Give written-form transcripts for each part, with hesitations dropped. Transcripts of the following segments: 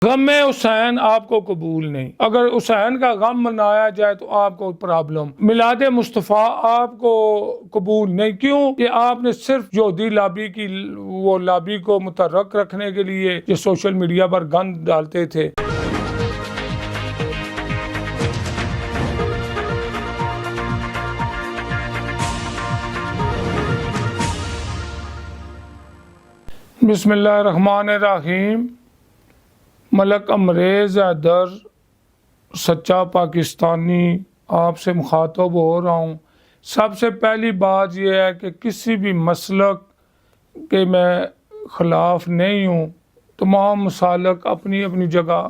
غم حسین آپ کو قبول نہیں، اگر حسین کا غم منایا جائے تو آپ کو پرابلم، میلاد مصطفیٰ آپ کو قبول نہیں، کیوں کہ آپ نے صرف یہودی لابی کی وہ لابی کو متحرک رکھنے کے لیے جو سوشل میڈیا پر گند ڈالتے تھے۔ بسم اللہ الرحمن الرحیم۔ ملک امریز حیدر سچا پاکستانی آپ سے مخاطب ہو رہا ہوں۔ سب سے پہلی بات یہ ہے کہ کسی بھی مسلک کے میں خلاف نہیں ہوں، تمام مسالک اپنی اپنی جگہ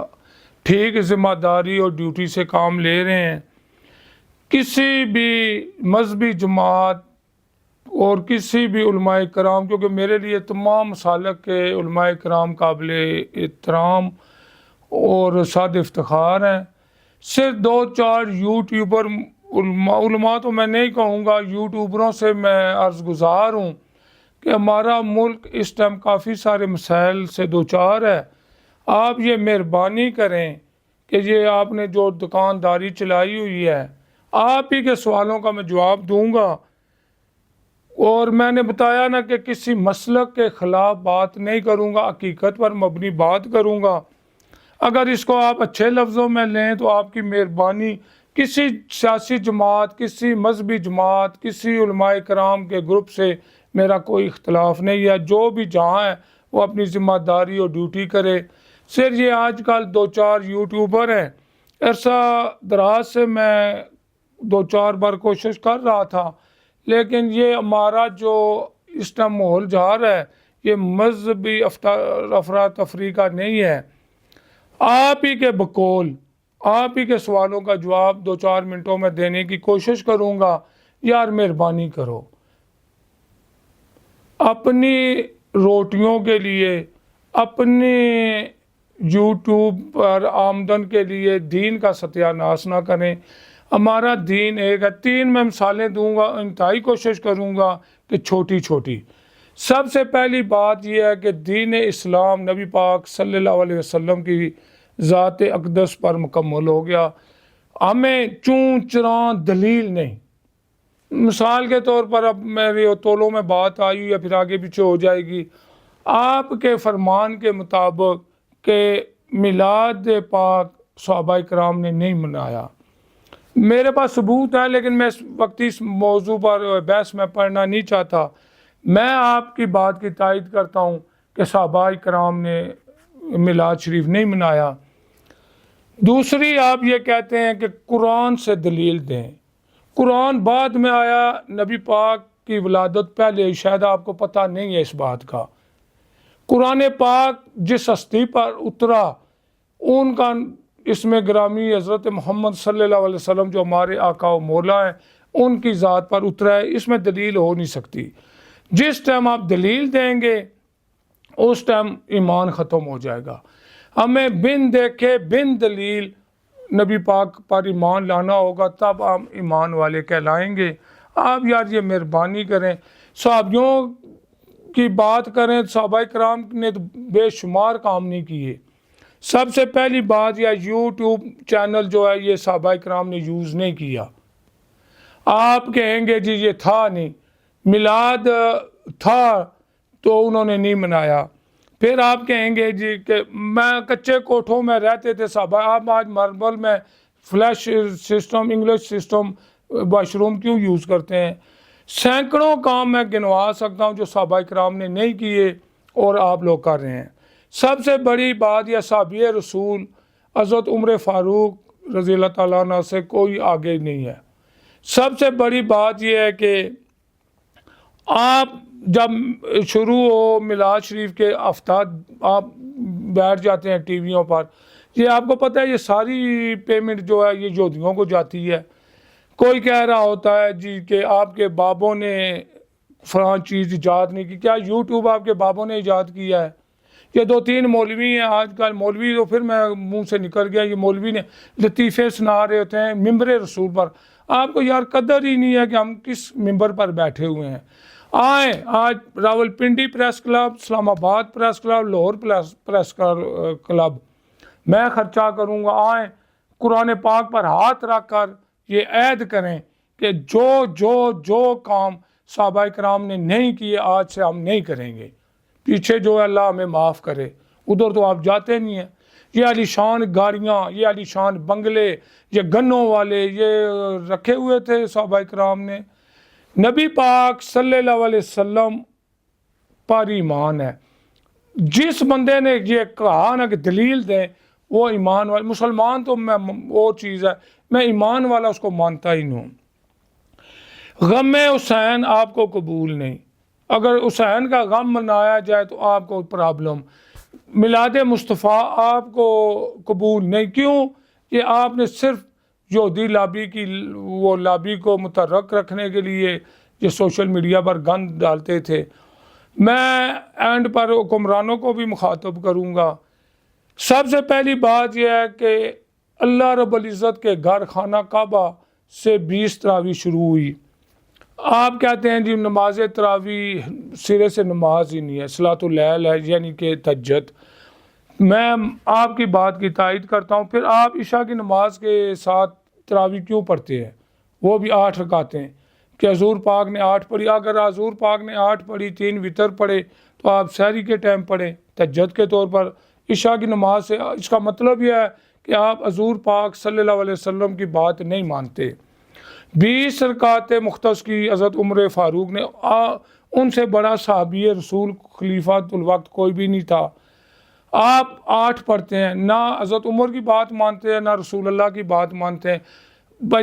ٹھیک ذمہ داری اور ڈیوٹی سے کام لے رہے ہیں۔ کسی بھی مذہبی جماعت اور کسی بھی علماء کرام، کیونکہ میرے لیے تمام مسالک کے علماء کرام قابل احترام اور صد افتخار ہیں۔ صرف دو چار یوٹیوبر علماء تو میں نہیں کہوں گا، یوٹیوبروں سے میں عرض گزار ہوں کہ ہمارا ملک اس ٹائم کافی سارے مسائل سے دوچار ہے۔ آپ یہ مہربانی کریں کہ یہ آپ نے جو دکانداری چلائی ہوئی ہے، آپ ہی کے سوالوں کا میں جواب دوں گا، اور میں نے بتایا نا کہ کسی مسلک کے خلاف بات نہیں کروں گا، حقیقت پر مبنی بات کروں گا۔ اگر اس کو آپ اچھے لفظوں میں لیں تو آپ کی مہربانی۔ کسی سیاسی جماعت، کسی مذہبی جماعت، کسی علماء کرام کے گروپ سے میرا کوئی اختلاف نہیں ہے۔ جو بھی جہاں ہے وہ اپنی ذمہ داری اور ڈیوٹی کرے۔ صرف یہ آج کل دو چار یوٹیوبر ہیں، عرصہ دراز سے میں دو چار بار کوشش کر رہا تھا، لیکن یہ ہمارا جو اس ٹائم ماحول جا رہا ہے یہ مذہبی افراتفری کا نہیں ہے۔ آپ ہی کے بقول، آپ ہی کے سوالوں کا جواب دو چار منٹوں میں دینے کی کوشش کروں گا۔ یار مہربانی کرو، اپنی روٹیوں کے لیے، اپنے یوٹیوب پر آمدن کے لیے دین کا ستیہ ناش نہ کریں۔ ہمارا دین ایک ہے۔ تین میں مثالیں دوں گا، انتہائی کوشش کروں گا کہ چھوٹی چھوٹی۔ سب سے پہلی بات یہ ہے کہ دین اسلام نبی پاک صلی اللہ علیہ وسلم کی ذات اقدس پر مکمل ہو گیا۔ ہمیں چون چراں دلیل نہیں۔ مثال کے طور پر اب میری تولوں میں بات آئی یا پھر آگے پیچھے ہو جائے گی۔ آپ کے فرمان کے مطابق کہ میلاد پاک صحابہ کرام نے نہیں منایا، میرے پاس ثبوت ہے، لیکن میں اس وقت اس موضوع پر بحث میں پڑھنا نہیں چاہتا۔ میں آپ کی بات کی تائید کرتا ہوں کہ صحابہ کرام نے میلاد شریف نہیں منایا۔ دوسری، آپ یہ کہتے ہیں کہ قرآن سے دلیل دیں۔ قرآن بعد میں آیا، نبی پاک کی ولادت پہلے، شاید آپ کو پتہ نہیں ہے اس بات کا۔ قرآن پاک جس ہستی پر اترا، ان کا اس میں گرامی حضرت محمد صلی اللہ علیہ وسلم جو ہمارے آقا و مولا ہیں، ان کی ذات پر اترا ہے، اس میں دلیل ہو نہیں سکتی۔ جس ٹائم آپ دلیل دیں گے اس ٹائم ایمان ختم ہو جائے گا۔ ہمیں بن دیکھے بن دلیل نبی پاک پر ایمان لانا ہوگا، تب ہم ایمان والے کہلائیں گے۔ آپ یار یہ مہربانی کریں، صحابیوں کی بات کریں۔ صحابہ کرام نے تو بے شمار کام نہیں کیے۔ سب سے پہلی بات، یہ یوٹیوب چینل جو ہے یہ صحابہ کرام نے یوز نہیں کیا۔ آپ کہیں گے جی یہ تھا نہیں، میلاد تھا تو انہوں نے نہیں منایا۔ پھر آپ کہیں گے جی کہ میں کچے کوٹھوں میں رہتے تھے صحابہ، آپ آج ماربل میں flush system, English system, washroom کیوں یوز کرتے ہیں؟ سینکڑوں کام میں گنوا سکتا ہوں جو صحابہ کرام نے نہیں کیے اور آپ لوگ کر رہے ہیں۔ سب سے بڑی بات، یہ صحابی رسول حضرت عمر فاروق رضی اللہ تعالیٰ عنہ سے کوئی آگے نہیں ہے۔ سب سے بڑی بات یہ ہے کہ آپ جب شروع ہو میلاد شریف کے ہفتہ، آپ بیٹھ جاتے ہیں ٹی ویوں پر، یہ آپ کو پتہ ہے یہ ساری پیمنٹ جو ہے یہ یہودیوں کو جاتی ہے۔ کوئی کہہ رہا ہوتا ہے جی کہ آپ کے بابوں نے فلاں چیز ایجاد نہیں کی۔ کیا یوٹیوب آپ کے بابوں نے ایجاد کیا ہے؟ یہ دو تین مولوی ہیں آج کل، مولوی تو پھر میں منہ سے نکل گیا، یہ مولوی نے لطیفے سنا رہے ہوتے ہیں ممبر رسول پر۔ آپ کو یار قدر ہی نہیں ہے کہ ہم کس ممبر پر بیٹھے ہوئے ہیں۔ آئیں، آج راولپنڈی پریس کلب، اسلام آباد press club, Lahore press club, میں خرچہ کروں گا، آئیں قرآن پاک پر ہاتھ رکھ کر یہ عہد کریں کہ جو کام صحابہ کرام نے نہیں کیے آج سے ہم نہیں کریں گے، پیچھے جو ہے اللہ ہمیں معاف کرے۔ ادھر تو آپ جاتے نہیں ہیں، یہ علی شان گاڑیاں، یہ علی شان بنگلے، یہ گنوں والے یہ رکھے ہوئے تھے صحابہ کرام نے۔ نبی پاک صلی اللہ علیہ وسلم پر ایمان ہے۔ جس بندے نے یہ کہا نا کہ دلیل دیں، وہ ایمان والا مسلمان تو میں وہ چیز ہے، میں ایمان والا اس کو مانتا ہی نہیں ہوں۔ غم حسین آپ کو قبول نہیں، اگر حسین کا غم منایا جائے تو آپ کو پرابلم، میلاد مصطفیٰ آپ کو قبول نہیں، کیوں؟ کہ آپ نے صرف یہودی لابی کی وہ لابی کو متحرک رکھنے کے لیے یہ سوشل میڈیا پر گند ڈالتے تھے۔ میں اینڈ پر حکمرانوں کو بھی مخاطب کروں گا۔ سب سے پہلی بات یہ ہے کہ اللہ رب العزت کے گھر خانہ کعبہ سے 20 تراویح شروع ہوئی۔ آپ کہتے ہیں جی نماز تراویح سرے سے نماز ہی نہیں ہے، صلاۃ اللیل ہے، یعنی کہ تہجد۔ میں آپ کی بات کی تائید کرتا ہوں، پھر آپ عشاء کی نماز کے ساتھ تراویح کیوں پڑھتے ہیں؟ وہ بھی 8 رکعتیں کہ حضور پاک نے 8 پڑھی۔ اگر حضور پاک نے 8 پڑھی، 3 وتر پڑھے تو آپ سحری کے ٹائم پڑھیں تہجد کے طور پر عشاء کی نماز سے۔ اس کا مطلب یہ ہے کہ آپ حضور پاک صلی اللہ علیہ وسلم کی بات نہیں مانتے۔ 20 رکعت مختص کی حضرت عمر فاروق نے، ان سے بڑا صحابی رسول خلیفۃ الوقت کوئی بھی نہیں تھا۔ آپ 8 پڑھتے ہیں، نہ حضرت عمر کی بات مانتے ہیں نہ رسول اللہ کی بات مانتے ہیں،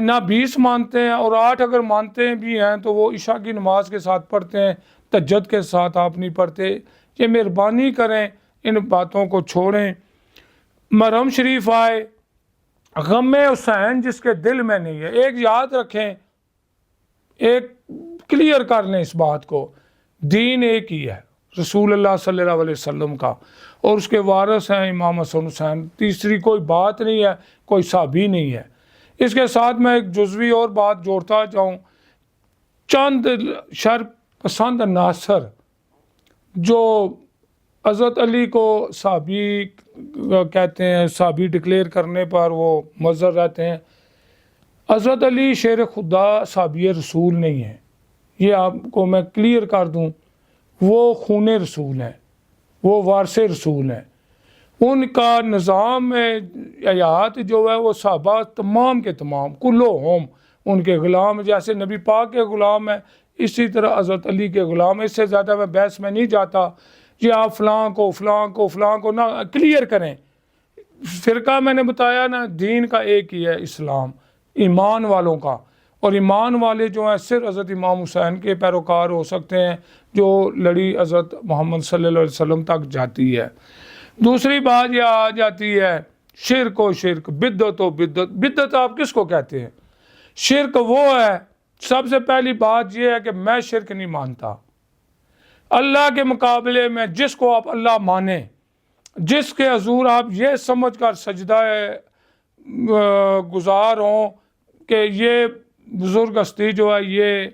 نہ 20 مانتے ہیں، اور 8 اگر مانتے ہیں بھی ہیں تو وہ عشاء کی نماز کے ساتھ پڑھتے ہیں، تہجد کے ساتھ آپ نہیں پڑھتے۔ یہ مہربانی کریں ان باتوں کو چھوڑیں۔ محرم شریف آئے، غم حسین جس کے دل میں نہیں ہے، ایک یاد رکھیں، ایک کلیئر کر لیں اس بات کو، دین ایک ہی ہے رسول اللہ صلی اللہ علیہ وسلم کا، اور اس کے وارث ہیں امام حسن حسین، تیسری کوئی بات نہیں ہے، کوئی صحابی نہیں ہے۔ اس کے ساتھ میں ایک جزوی اور بات جوڑتا جاؤں، چند شر پسند عناصر جو حضرت علی کو صحابی کہتے ہیں، صحابی ڈکلیئر کرنے پر وہ مضر رہتے ہیں۔ حضرت علی شیر خدا صحابی رسول نہیں ہے، یہ آپ کو میں کلیئر کر دوں، وہ خون رسول ہیں، وہ وارث رسول ہیں۔ ان کا نظام حیات جو ہے وہ صحابہ تمام کے تمام کلہم ان کے غلام، جیسے نبی پاک کے غلام ہیں اسی طرح حضرت علی کے غلام۔ اس سے زیادہ میں بحث میں نہیں جاتا، یہ آپ فلاں کو نہ کلیئر کریں۔ فرقہ میں نے بتایا نا، دین کا ایک ہی ہے اسلام، ایمان والوں کا، اور ایمان والے جو ہیں صرف حضرت امام حسین کے پیروکار ہو سکتے ہیں، جو لڑی حضرت محمد صلی اللہ علیہ وسلم تک جاتی ہے۔ دوسری بات یہ آ جاتی ہے شرک و شرک، بدعت و بدعت۔ بدعت آپ کس کو کہتے ہیں؟ شرک وہ ہے، سب سے پہلی بات یہ ہے کہ میں شرک نہیں مانتا۔ اللہ کے مقابلے میں جس کو آپ اللہ مانیں، جس کے حضور آپ یہ سمجھ کر سجدہ گزار ہوں کہ یہ بزرگ ہستی جو ہے یہ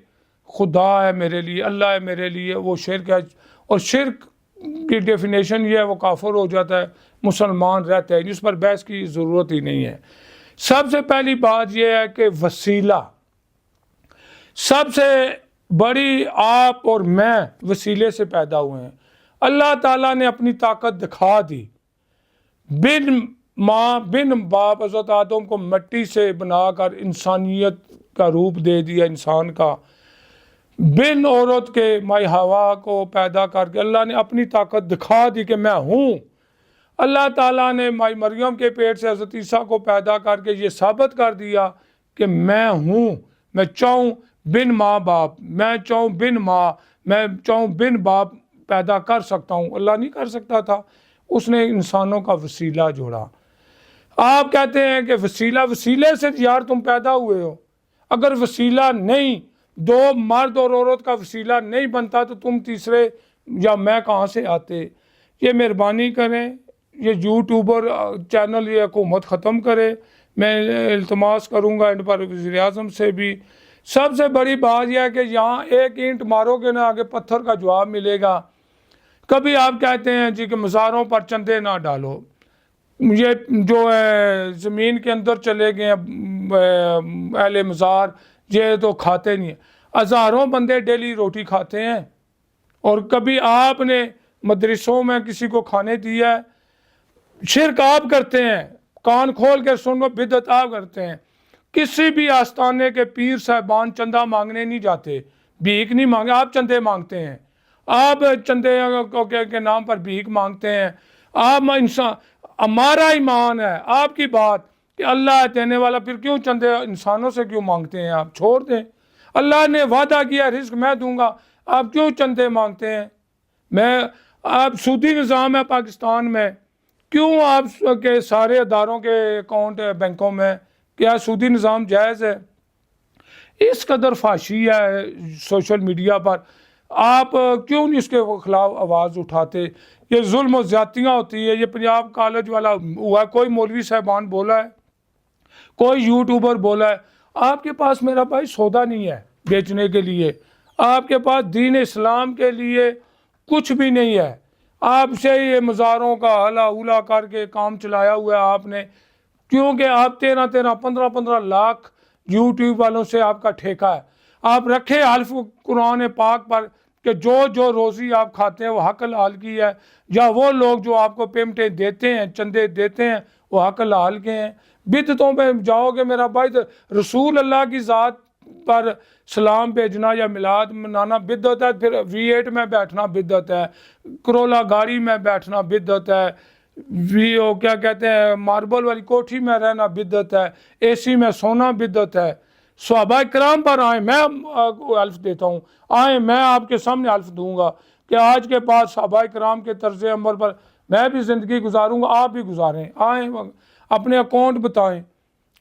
خدا ہے میرے لیے، اللہ ہے میرے لیے، وہ شرک ہے۔ اور شرک کی ڈیفینیشن یہ ہے وہ کافر ہو جاتا ہے، مسلمان رہتا ہے، جس پر بحث کی ضرورت ہی نہیں ہے۔ سب سے پہلی بات یہ ہے کہ وسیلہ، سب سے بڑی آپ اور میں وسیلے سے پیدا ہوئے ہیں۔ اللہ تعالیٰ نے اپنی طاقت دکھا دی، بن ماں بن باپ حضرت آدم کو مٹی سے بنا کر انسانیت کا روپ دے دیا انسان کا، بن عورت کے مائی ہوا کو پیدا کر کے اللہ نے اپنی طاقت دکھا دی کہ میں ہوں۔ اللہ تعالیٰ نے مائی مریم کے پیٹ سے حضرت عیسیٰ کو پیدا کر کے یہ ثابت کر دیا کہ میں ہوں، میں چاہوں بن ماں باپ، میں چاہوں بن ماں، میں چاہوں بن باپ پیدا کر سکتا ہوں۔ اللہ نہیں کر سکتا تھا، اس نے انسانوں کا وسیلہ جوڑا۔ آپ کہتے ہیں کہ وسیلے سے یار تم پیدا ہوئے ہو، اگر وسیلہ نہیں، دو مرد اور عورت کا وسیلہ نہیں بنتا تو تم تیسرے یا میں کہاں سے آتے؟ یہ مہربانی کریں، یہ یوٹیوبر چینل یہ حکومت ختم کرے۔ میں التماس کروں گا ان پر وزیر اعظم سے بھی۔ سب سے بڑی بات یہ ہے کہ یہاں ایک اینٹ مارو گے نا آگے پتھر کا جواب ملے گا۔ کبھی آپ کہتے ہیں جی کہ مزاروں پر چندے نہ ڈالو، یہ جو ہے زمین کے اندر چلے گئے ہیں اہل مزار، یہ تو کھاتے نہیں ہیں، ہزاروں بندے ڈیلی روٹی کھاتے ہیں، اور کبھی آپ نے مدرسوں میں کسی کو کھانے دیا ہے؟ شرک آپ کرتے ہیں، کان کھول کے سنو، بدعت آپ کرتے ہیں۔ کسی بھی آستانے کے پیر صاحبان چندہ مانگنے نہیں جاتے، بھیک نہیں مانگے، آپ چندے مانگتے ہیں، آپ چندے کے نام پر بھیک مانگتے ہیں۔ آپ انسان، ہمارا ایمان ہے آپ کی بات کہ اللہ ہے دینے والا، پھر کیوں چندے انسانوں سے کیوں مانگتے ہیں؟ آپ چھوڑ دیں، اللہ نے وعدہ کیا رزق میں دوں گا، آپ کیوں چندے مانگتے ہیں؟ آپ سودی نظام ہے پاکستان میں، کیوں آپ کے سارے اداروں کے اکاؤنٹ بینکوں میں، کیا سودی نظام جائز ہے؟ اس قدر فحاشی ہے سوشل میڈیا پر، آپ کیوں نہیں اس کے خلاف آواز اٹھاتے؟ یہ ظلم و زیادتیاں ہوتی ہے، یہ پنجاب کالج والا ہوا، کوئی مولوی صاحبان بولا ہے، کوئی یوٹیوبر بولا ہے، آپ کے پاس میرا بھائی سودا نہیں ہے بیچنے کے لیے، آپ کے پاس دین اسلام کے لیے کچھ بھی نہیں ہے، آپ سے یہ مزاروں کا ہلا اولا کر کے کام چلایا ہوا ہے آپ نے، کیونکہ آپ 15 لاکھ یوٹیوب والوں سے آپ کا ٹھیکہ ہے، آپ رکھے حلف قرآن پاک پر کہ جو روزی آپ کھاتے ہیں وہ حق حلال کی ہے، یا وہ لوگ جو آپ کو پیمنٹیں دیتے ہیں، چندے دیتے ہیں، وہ حق حلال کے ہیں۔ بدعتوں پہ جاؤ گے میرا بھائی، تو رسول اللہ کی ذات پر سلام بھیجنا یا میلاد منانا بدعت ہے، پھر V8 میں بیٹھنا بدعت ہے، کرولا گاڑی میں بیٹھنا بدعت ہے، کیا کہتے ہیں ماربل والی کوٹھی میں رہنا بدعت ہے، AC میں سونا بدعت ہے۔ صحابہ کرام پر آئیں، میں حلف دیتا ہوں، آئیں میں آپ کے سامنے حلف دوں گا کہ آج کے بعد صحابہ کرام کے طرز عمل پر میں بھی زندگی گزاروں گا، آپ بھی گزاریں، آئیں اپنے اکاؤنٹ بتائیں،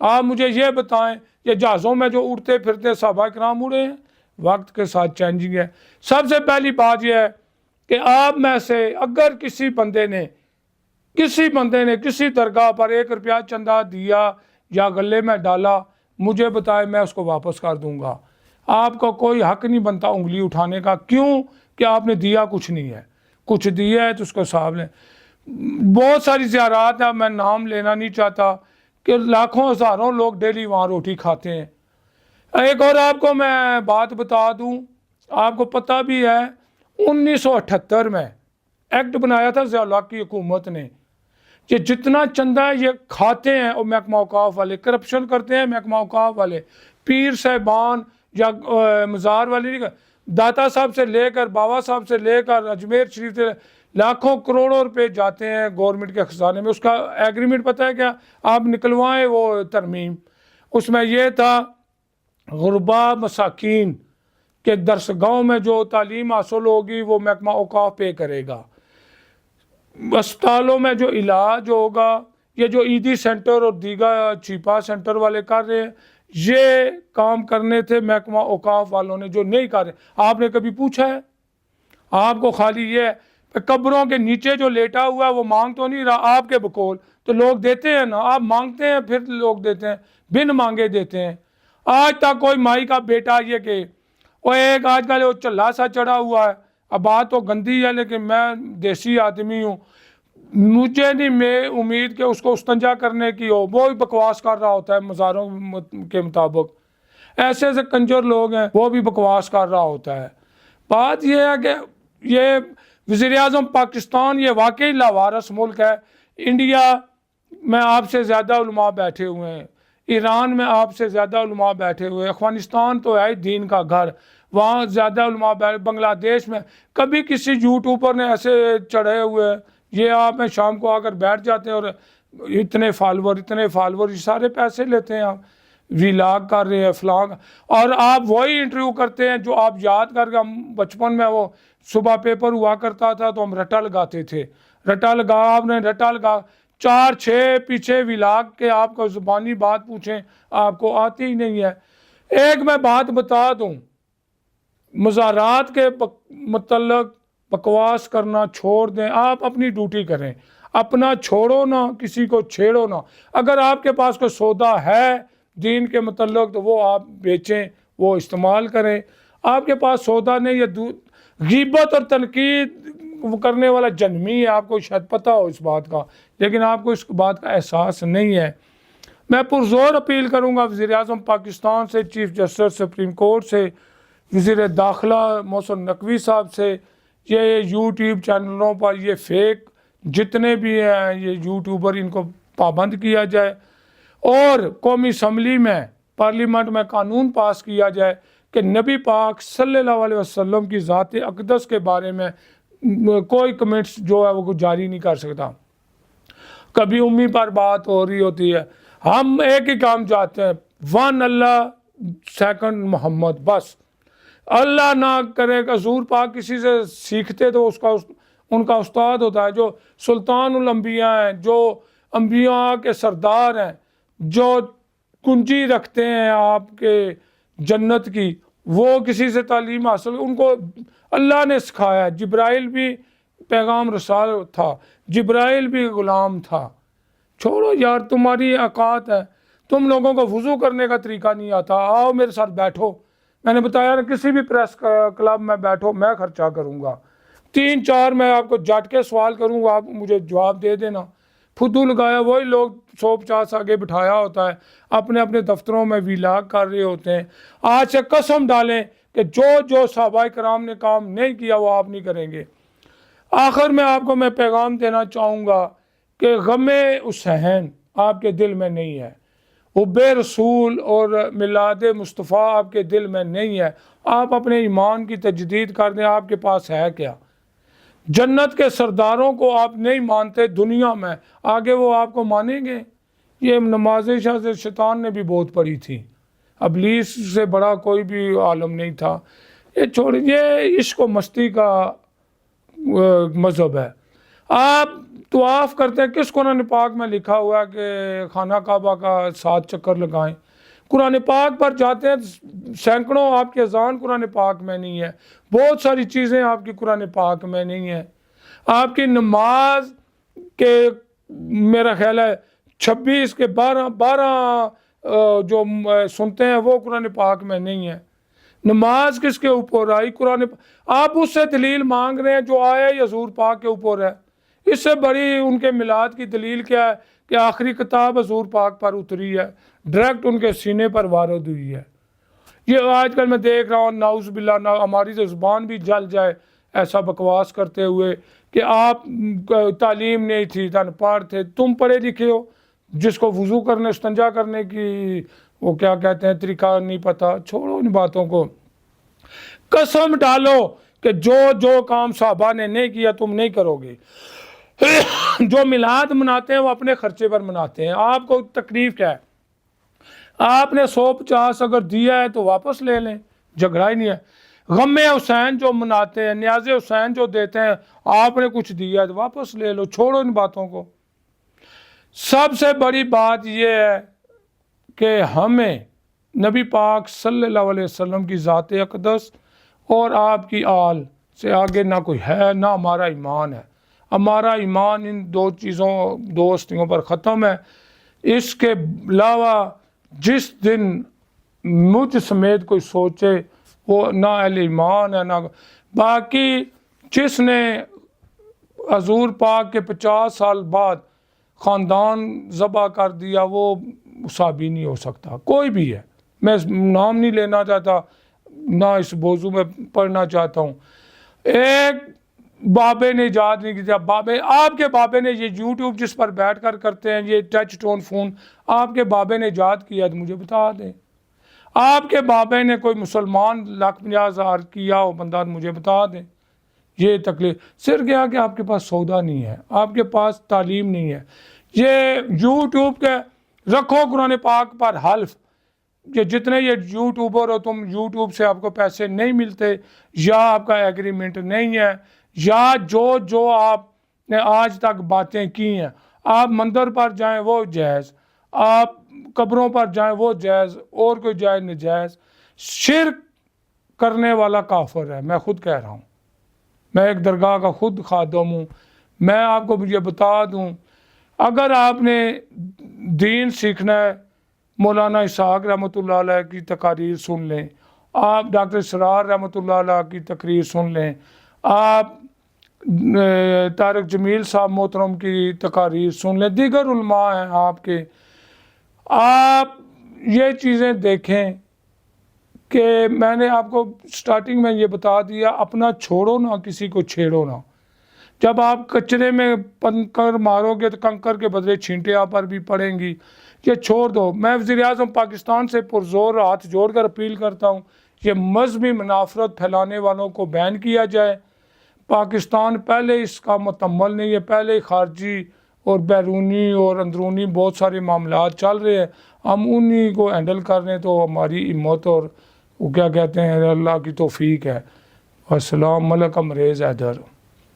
آپ مجھے یہ بتائیں کہ جہازوں میں جو اڑتے پھرتے صحابہ کرام اڑے ہیں؟ وقت کے ساتھ چینجنگ ہے۔ سب سے پہلی بات یہ ہے کہ آپ میں سے اگر کسی بندے نے کسی درگاہ پر 1 روپیہ چندہ دیا یا غلے میں ڈالا، مجھے بتائے، میں اس کو واپس کر دوں گا۔ آپ کا کوئی حق نہیں بنتا انگلی اٹھانے کا، کیوں کہ آپ نے دیا کچھ نہیں ہے، کچھ دیا ہے تو اس کو حساب لیں۔ بہت ساری زیارات ہیں، میں نام لینا نہیں چاہتا، کہ لاکھوں ہزاروں لوگ ڈیلی وہاں روٹی کھاتے ہیں۔ ایک اور آپ کو میں بات بتا دوں، آپ کو پتہ بھی ہے 1978 میں ایکٹ بنایا تھا ضیاء الحق کی حکومت نے، کہ جتنا چندہ ہے یہ کھاتے ہیں، اور محکمہ اوقاف والے کرپشن کرتے ہیں، محکمہ اوقاف والے، پیر صاحبان یا مزار والے نہیں، داتا صاحب سے لے کر، بابا صاحب سے لے کر، اجمیر شریف سے لاکھوں کروڑوں روپے جاتے ہیں گورنمنٹ کے خزانے میں۔ اس کا ایگریمنٹ پتہ ہے کیا؟ آپ نکلوائیں وہ ترمیم، اس میں یہ تھا غربا مساکین کے درسگاہوں میں جو تعلیم حاصل ہوگی وہ محکمہ اوقاف پے کرے گا، اسپتالوں میں جو علاج ہوگا، یہ جو عیدی سینٹر اور دیگر چیپا سینٹر والے کر رہے ہیں، یہ کام کرنے تھے محکمہ اوقاف والوں نے، جو نہیں کر رہے۔ آپ نے کبھی پوچھا ہے؟ آپ کو خالی یہ ہے، قبروں کے نیچے جو لیٹا ہوا ہے وہ مانگ تو نہیں رہا آپ کے بقول، تو لوگ دیتے ہیں نا، آپ مانگتے ہیں پھر لوگ دیتے ہیں، بن مانگے دیتے ہیں۔ آج تک کوئی مائی کا بیٹا یہ کہ وہ ایک آج کل وہ چلا سا چڑھا ہوا ہے، اب بات تو گندی ہے لیکن میں دیسی آدمی ہوں، مجھے نہیں میں امید کہ اس کو استنجا کرنے کی ہو، وہ بھی بکواس کر رہا ہوتا ہے مزاروں کے مطابق، ایسے ایسے کنجر لوگ ہیں وہ بھی بکواس کر رہا ہوتا ہے۔ بات یہ ہے کہ یہ وزیر اعظم پاکستان یہ واقعی لاوارث ملک ہے۔ انڈیا میں آپ سے زیادہ علماء بیٹھے ہوئے ہیں، ایران میں آپ سے زیادہ علماء بیٹھے ہوئے ہیں، افغانستان تو ہے دین کا گھر، وہاں زیادہ علماء بیٹھے، بنگلہ دیش میں کبھی کسی یوٹیوبر نے ایسے چڑھے ہوئے ہیں، یہ آپ میں شام کو آ کر بیٹھ جاتے ہیں اور اتنے فالور یہ سارے پیسے لیتے ہیں، آپ ویلاگ کر رہے ہیں فلاں، اور آپ وہی انٹرویو کرتے ہیں جو آپ یاد کر کے، ہم بچپن میں وہ صبح پیپر ہوا کرتا تھا تو ہم رٹا لگاتے تھے، رٹا لگا، آپ نے رٹا لگا 4-6 پیچھے ویلاگ کے آپ کو زبانی بات پوچھیں آپ کو آتی ہی نہیں ہے۔ ایک میں بات بتا دوں، مزارات کے متعلق بکواس کرنا چھوڑ دیں، آپ اپنی ڈیوٹی کریں، اپنا چھوڑو نہ، کسی کو چھیڑو نہ۔ اگر آپ کے پاس کوئی سودا ہے دین کے متعلق تو وہ آپ بیچیں، وہ استعمال کریں۔ آپ کے پاس سودا نہیں ہے، غیبت اور تنقید وہ کرنے والا جنمی ہے، آپ کو شاید پتہ ہو اس بات کا، لیکن آپ کو اس بات کا احساس نہیں ہے۔ میں پرزور اپیل کروں گا وزیر اعظم پاکستان سے، چیف جسٹس سپریم کورٹ سے، وزیر داخلہ محسن نقوی صاحب سے، یہ یوٹیوب چینلوں پر یہ فیک جتنے بھی ہیں یہ یوٹیوبر، ان کو پابند کیا جائے، اور قومی اسمبلی میں پارلیمنٹ میں قانون پاس کیا جائے کہ نبی پاک صلی اللہ علیہ وسلم کی ذات اقدس کے بارے میں کوئی کمنٹس جو ہے وہ جاری نہیں کر سکتا۔ کبھی امی پر بات ہو رہی ہوتی ہے، ہم ایک ہی کام چاہتے ہیں، ون اللہ سیکنڈ محمد، بس۔ اللہ نہ کرے کہ حضور پاک کسی سے سیکھتے تو ان کا استاد ہوتا ہے، جو سلطان الانبیاء ہیں، جو انبیاء کے سردار ہیں، جو کنجی رکھتے ہیں آپ کے جنت کی، وہ کسی سے تعلیم حاصل، ان کو اللہ نے سکھایا۔ جبرائیل بھی پیغام رسال تھا، جبرائیل بھی غلام تھا۔ چھوڑو یار، تمہاری اوقات ہے، تم لوگوں کو وضو کرنے کا طریقہ نہیں آتا، آؤ میرے ساتھ بیٹھو، میں نے بتایا نا کسی بھی پریس کلب میں بیٹھو، میں خرچہ کروں گا، 3-4 میں آپ کو جٹ کے سوال کروں گا، آپ مجھے جواب دے دینا۔ پھدو لگایا وہی لوگ 150 آگے بٹھایا ہوتا ہے، اپنے اپنے دفتروں میں ویلاگ کر رہے ہوتے ہیں۔ آج سے قسم ڈالیں کہ جو صحابہ کرام نے کام نہیں کیا وہ آپ نہیں کریں گے۔ آخر میں آپ کو میں پیغام دینا چاہوں گا کہ غم حسین آپ کے دل میں نہیں ہے، حب رسول اور میلاد مصطفیٰ آپ کے دل میں نہیں ہے۔ آپ اپنے ایمان کی تجدید کر دیں، آپ کے پاس ہے کیا؟ جنت کے سرداروں کو آپ نہیں مانتے دنیا میں، آگے وہ آپ کو مانیں گے؟ یہ نماز شیطان نے بھی بہت پڑھی تھی، ابلیس سے بڑا کوئی بھی عالم نہیں تھا۔ یہ چھوڑ، یہ عشق و مستی کا مذہب ہے۔ آپ طواف کرتے ہیں، کس قرآن پاک میں لکھا ہوا ہے کہ خانہ کعبہ کا 7 چکر لگائیں؟ قرآن پاک پر جاتے ہیں، سینکڑوں آپ کی اذان قرآن پاک میں نہیں ہے، بہت ساری چیزیں آپ کی قرآن پاک میں نہیں ہیں۔ آپ کی نماز کے میرا خیال ہے 26 کے 12 جو سنتے ہیں وہ قرآن پاک میں نہیں ہے۔ نماز کس کے اوپر آئی؟ قرآن آپ اس سے دلیل مانگ رہے ہیں جو آیا ہی حضور پاک کے اوپر ہے۔ اس سے بڑی ان کے میلاد کی دلیل کیا ہے کہ آخری کتاب حضور پاک پر اتری ہے، ڈائریکٹ ان کے سینے پر وارد ہوئی ہے۔ یہ آج کل میں دیکھ رہا ہوں، نعوذ باللہ، نہ ہماری زبان بھی جل جائے ایسا بکواس کرتے ہوئے کہ آپ تعلیم نہیں تھی، ان پڑھ تھے، تم پڑھے لکھے ہو، جس کو وضو کرنے استنجا کرنے کی وہ کیا کہتے ہیں طریقہ نہیں پتہ۔ چھوڑو ان باتوں کو، قسم ڈالو کہ جو کام صحابہ نے نہیں کیا تم نہیں کرو گے۔ جو میلاد مناتے ہیں وہ اپنے خرچے پر مناتے ہیں، آپ کو تکلیف کیا ہے؟ آپ نے 150 اگر دیا ہے تو واپس لے لیں، جھگڑا ہی نہیں ہے۔ غم حسین جو مناتے ہیں، نیاز حسین جو دیتے ہیں، آپ نے کچھ دیا ہے تو واپس لے لو، چھوڑو ان باتوں کو۔ سب سے بڑی بات یہ ہے کہ ہمیں نبی پاک صلی اللہ علیہ وسلم کی ذات اقدس اور آپ کی آل سے آگے نہ کوئی ہے، نہ ہمارا ایمان ہے۔ ہمارا ایمان ان 2 چیزوں، 2 ہستیوں پر ختم ہے۔ اس کے علاوہ جس دن مجھ سمیت کوئی سوچے وہ نہ اہل ایمان ہے، نہ باقی جس نے حضور پاک کے 50 سال بعد خاندان ذبح کر دیا وہ صحابی نہیں ہو سکتا، کوئی بھی ہے۔ میں نام نہیں لینا چاہتا، نہ اس موضوع میں پڑھنا چاہتا ہوں۔ ایک بابے نے ایجاد نہیں کیا، آپ کے بابے نے یہ یوٹیوب جس پر بیٹھ کر کرتے ہیں، یہ ٹچ ٹون فون آپ کے بابے نے ایجاد کیا تو مجھے بتا دیں۔ آپ کے بابے نے کوئی مسلمان 1,50,000 کیا ہو بندہ مجھے بتا دیں۔ یہ تکلیف صرف کیا کہ آپ کے پاس سودا نہیں ہے، آپ کے پاس تعلیم نہیں ہے۔ یہ یوٹیوب کے رکھو قرآن پاک پر حلف کہ جتنے یہ یوٹیوبر ہو تم، یوٹیوب سے آپ کو پیسے نہیں ملتے، یا آپ کا ایگریمنٹ نہیں ہے، یا جو آپ نے آج تک باتیں کی ہیں، آپ مندر پر جائیں وہ جائز، آپ قبروں پر جائیں وہ جائز، اور کوئی جائز نجائز۔ شرک کرنے والا کافر ہے، میں خود کہہ رہا ہوں، میں ایک درگاہ کا خود خادم ہوں۔ میں آپ کو یہ بتا دوں، اگر آپ نے دین سیکھنا ہے، مولانا اسحاق رحمۃ اللہ علیہ کی تقاریر سن لیں، آپ ڈاکٹر اسرار رحمۃ اللہ علیہ کی تقریر سن لیں، آپ طارق جمیل صاحب محترم کی تقاریر سن لیں، دیگر علماء ہیں آپ کے، آپ یہ چیزیں دیکھیں کہ میں نے آپ کو سٹارٹنگ میں یہ بتا دیا، اپنا چھوڑو نہ کسی کو چھیڑو نہ۔ جب آپ کچرے میں کنکر مارو گے تو کنکر کے بدلے چھینٹے آپ پر بھی پڑیں گی، یہ چھوڑ دو۔ میں وزیر اعظم پاکستان سے پرزور ہاتھ جوڑ کر اپیل کرتا ہوں، یہ مذہبی منافرت پھیلانے والوں کو بین کیا جائے۔ پاکستان پہلے اس کا متمل نہیں ہے، پہلے خارجی اور بیرونی اور اندرونی بہت سارے معاملات چل رہے ہیں، ہم انہی کو ہینڈل کر رہے ہیں، تو ہماری ہمت اور وہ کیا کہتے ہیں اللہ کی توفیق ہے۔ السلام علیکم، ریز حیدر۔